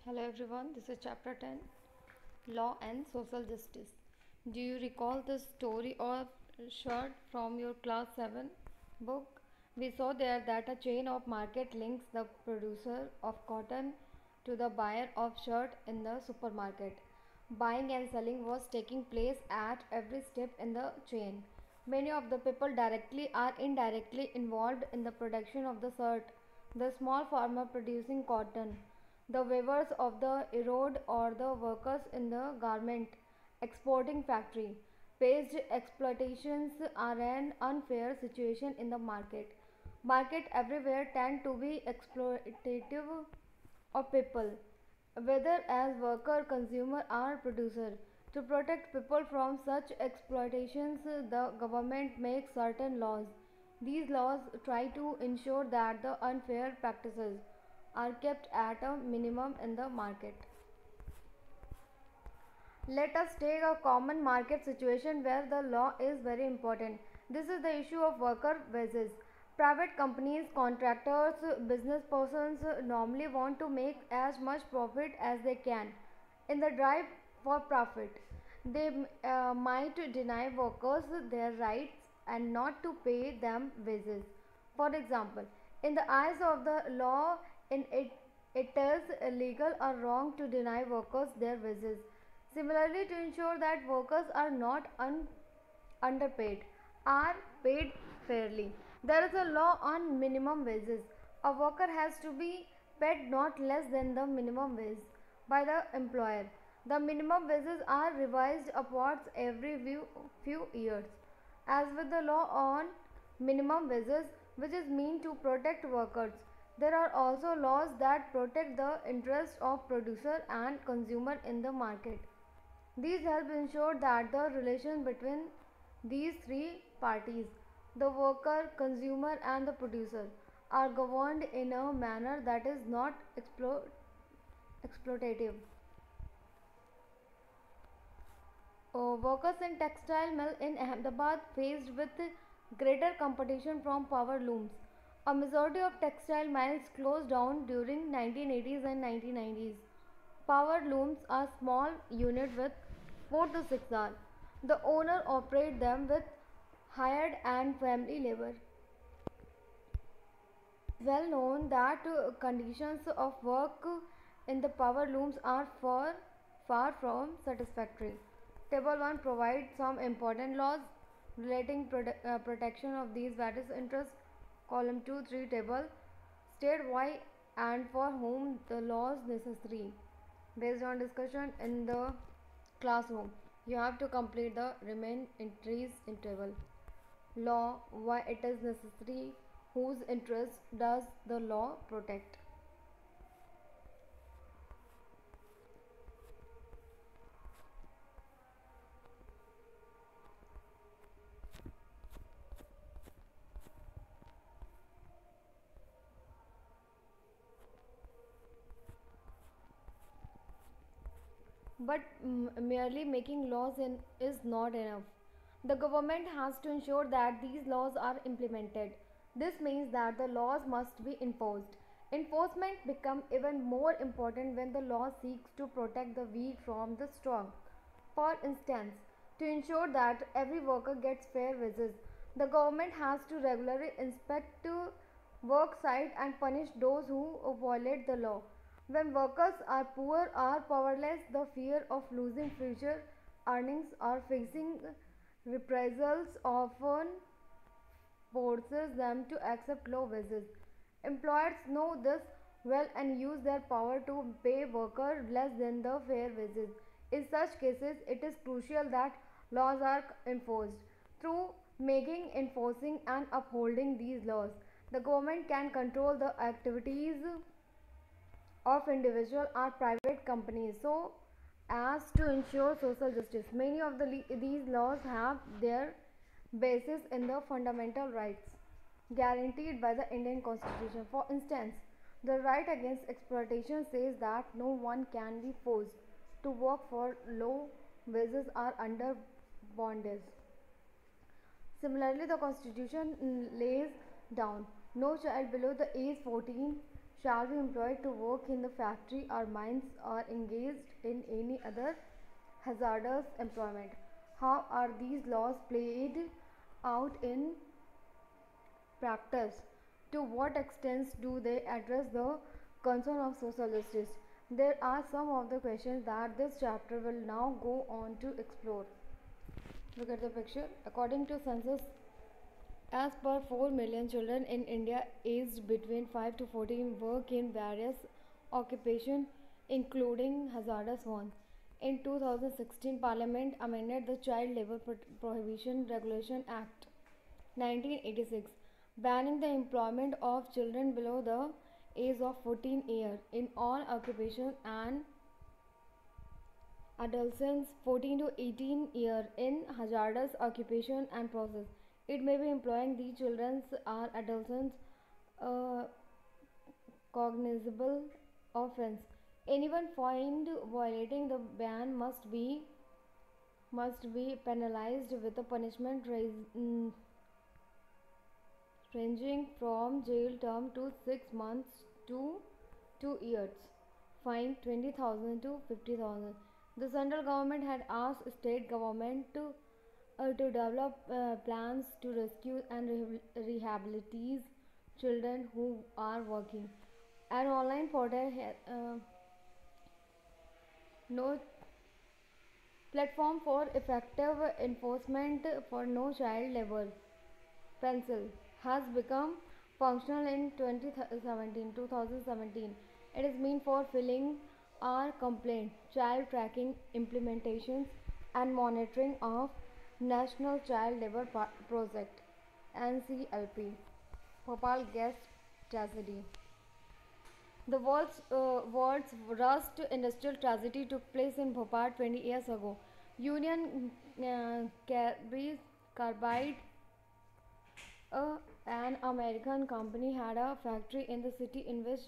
Hello everyone, this is chapter 10, Law and Social Justice. Do you recall the story or shirt from your class 7 book? We saw there that a chain of market links the producer of cotton to the buyer of shirt in the supermarket. Buying and selling was taking place at every step in the chain. Many of the people directly or indirectly involved in the production of the shirt. The small farmer producing cotton, the weavers of the road, or the workers in the garment exporting factory faced exploitations are an unfair situation in the market. Market everywhere tend to be exploitative of people, whether as worker, consumer, or producer. To protect people from such exploitations, the government makes certain laws. These laws try to ensure that the unfair practices are kept at a minimum in the market. Let us take a common market situation where the law is very important. This is the issue of worker wages. Private companies, contractors, business persons normally want to make as much profit as they can. In the drive for profit, they might deny workers their rights and not to pay them wages. For example, in the eyes of the law, it is illegal or wrong to deny workers their wages. Similarly, to ensure that workers are not underpaid, are paid fairly, there is a law on minimum wages. A worker has to be paid not less than the minimum wage by the employer. The minimum wages are revised upwards every few years. As with the law on minimum wages, which is meant to protect workers, there are also laws that protect the interests of producer and consumer in the market. These help ensure that the relation between these three parties, the worker, consumer, and the producer, are governed in a manner that is not exploitative. Workers in textile mill in Ahmedabad faced with greater competition from power looms. A majority of textile mills closed down during 1980s and 1990s. Power looms are small units with 4 to 6 hours. The owner operates them with hired and family labor. Well known that conditions of work in the power looms are far from satisfactory. Table 1 provides some important laws relating protection of these various interests. Column 2, 3 table state why and for whom the laws necessary. Based on discussion in the classroom, you have to complete the remain entries in table. Law, why it is necessary, whose interest does the law protect. But merely making laws is not enough. The government has to ensure that these laws are implemented. This means that the laws must be enforced. Enforcement becomes even more important when the law seeks to protect the weak from the strong. For instance, to ensure that every worker gets fair wages, the government has to regularly inspect work site and punish those who violate the law. When workers are poor or powerless, the fear of losing future earnings or facing reprisals often forces them to accept low wages. Employers know this well and use their power to pay workers less than the fair wages. In such cases, it is crucial that laws are enforced. Through making, enforcing, and upholding these laws, the government can control the activities of individual or private companies so as to ensure social justice. Many of these laws have their basis in the fundamental rights guaranteed by the Indian Constitution. For instance, the right against exploitation says that no one can be forced to work for low wages or under bondage. Similarly, the Constitution lays down no child below the age 14 shall be employed to work in the factory or mines or engaged in any other hazardous employment. How are these laws played out in practice? To what extent do they address the concern of social justice? There are some of the questions that this chapter will now go on to explore. Look at the picture. According to census, as per 4 million children in India aged between 5 to 14 work in various occupations, including hazardous ones. In 2016, Parliament amended the Child Labour Prohibition Regulation Act 1986, banning the employment of children below the age of 14 years in all occupations and adolescents 14 to 18 years in hazardous occupation and process. It may be employing these children or adolescents uh, cognizable offense. Anyone found violating the ban must be penalized with a punishment ranging from jail term to 6 months to 2 years, fine 20,000 to 50,000. The central government had asked state government to develop plans to rescue and rehabilitate children who are working. An online portal no platform for effective enforcement for no child labor pencil has become functional in 2017. It is meant for filling our complaint, child tracking implementations, and monitoring of National Child Labour Project (NCLP). Bhopal gas tragedy. The world's worst industrial tragedy took place in Bhopal 20 years ago. Union Carbide, uh, an American company, had a factory in the city in which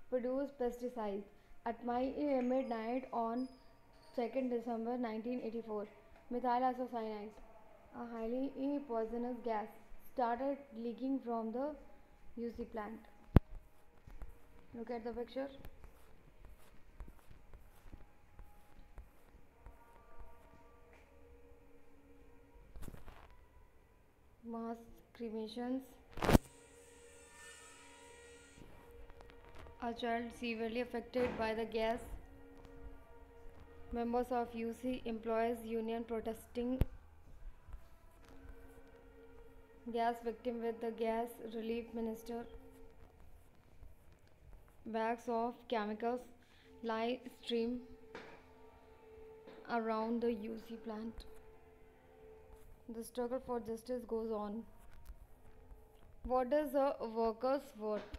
produced pesticides. At midnight on 2nd December 1984, methyl isocyanate, a highly poisonous gas, started leaking from the UC plant. Look at the picture. Mass cremations. A child severely affected by the gas. Members of UC Employees Union protesting. Gas victim with the gas relief minister. Bags of chemicals lie stream around the UC plant. The struggle for justice goes on. What is a worker's worth?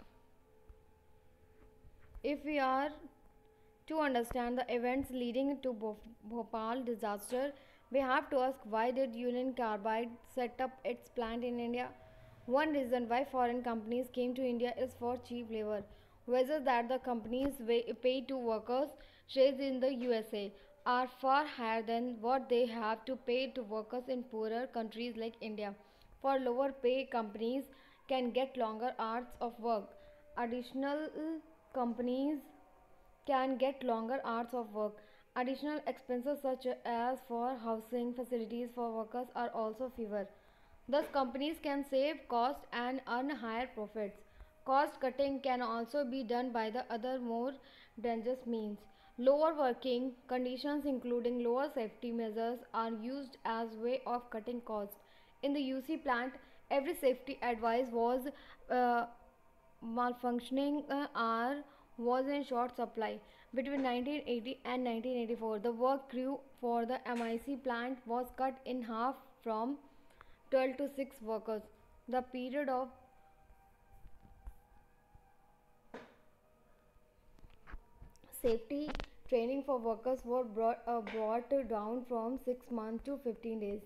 If we are to understand the events leading to Bhopal disaster, we have to ask, why did Union Carbide set up its plant in India? One reason why foreign companies came to India is for cheap labor. Wages that the companies pay to workers raised in the USA are far higher than what they have to pay to workers in poorer countries like India. For lower pay, companies can get longer hours of work. Additional companies can get longer hours of work. Additional expenses such as for housing facilities for workers are also fewer. Thus, companies can save costs and earn higher profits. Cost cutting can also be done by the other more dangerous means. Lower working conditions, including lower safety measures, are used as way of cutting costs. In the UC plant, every safety advice was uh, malfunctioning or was in short supply. Between 1980 and 1984, the work crew for the MIC plant was cut in half from 12 to 6 workers. The period of safety training for workers were brought down from 6 months to 15 days.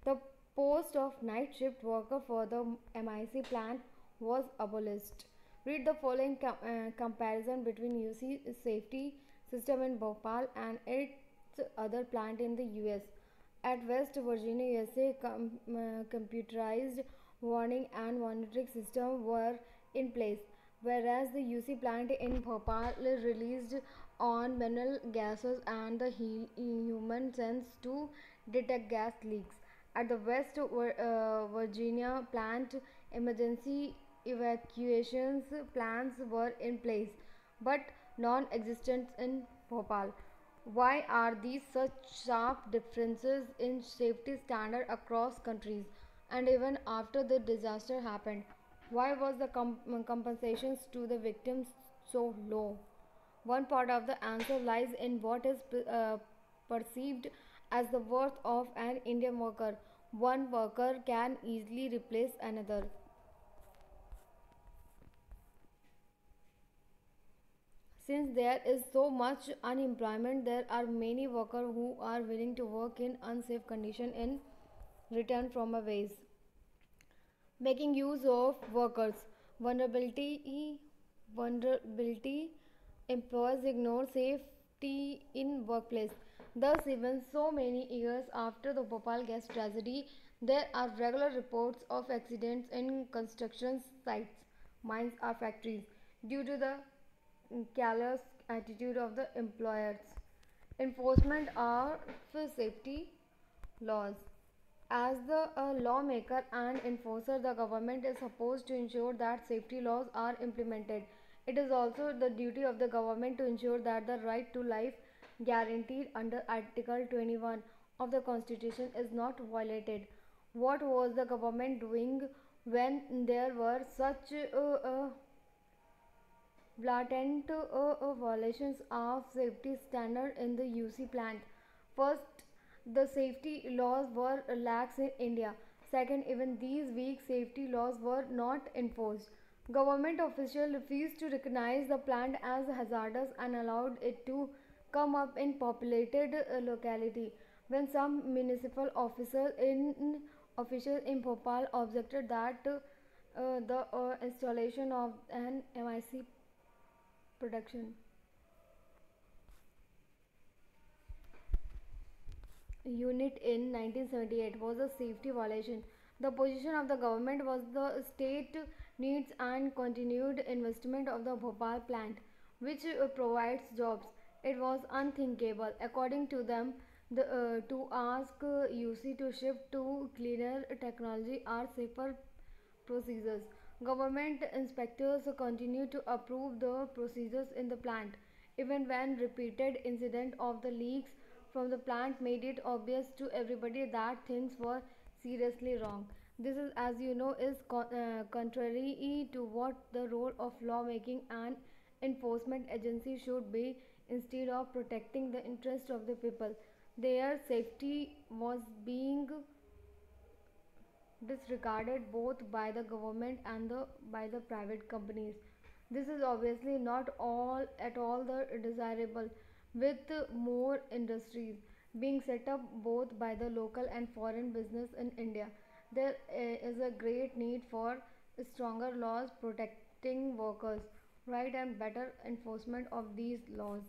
The post of night shift worker for the MIC plant was abolished. Read the following comparison between UC safety system in Bhopal and its other plant in the US. At West Virginia, USA, computerized warning and monitoring system were in place. whereas the UC plant in Bhopal released on mineral gases and the human sense to detect gas leaks. At the West Virginia plant, emergency evacuations plans were in place, but non-existent in Bhopal. Why are these such sharp differences in safety standard across countries? And even after the disaster happened, why was the compensations to the victims so low? One part of the answer lies in what is perceived as the worth of an Indian worker. One worker can easily replace another. Since there is so much unemployment, there are many workers who are willing to work in unsafe conditions in return from a wage. Making use of workers vulnerability employers ignore safety in workplace. Thus, even so many years after the Bhopal gas tragedy, there are regular reports of accidents in construction sites, mines, or factories due to the callous attitude of the employers. Enforcement of safety laws. As the lawmaker and enforcer, the government is supposed to ensure that safety laws are implemented. It is also the duty of the government to ensure that the right to life guaranteed under Article 21 of the Constitution is not violated. What was the government doing when there were such blatant violations of safety standard in the UC plant? First, the safety laws were lax in India. Second, even these weak safety laws were not enforced. Government officials refused to recognize the plant as hazardous and allowed it to come up in populated locality. When some municipal officials in Bhopal objected that the installation of an MIC production unit in 1978 was a safety violation. The position of the government was the state needs and continued investment of the Bhopal plant, which provides jobs. It was unthinkable, according to them, to ask UC to shift to cleaner technology or safer procedures. Government inspectors continue to approve the procedures in the plant, even when repeated incidents of the leaks from the plant made it obvious to everybody that things were seriously wrong. This is, as you know, is contrary to what the role of lawmaking and enforcement agency should be. Instead of protecting the interest of the people, their safety was being disregarded both by the government and by the private companies. This is obviously not all at all the desirable, with more industries being set up both by the local and foreign business in India. There is a great need for stronger laws protecting workers' right and better enforcement of these laws.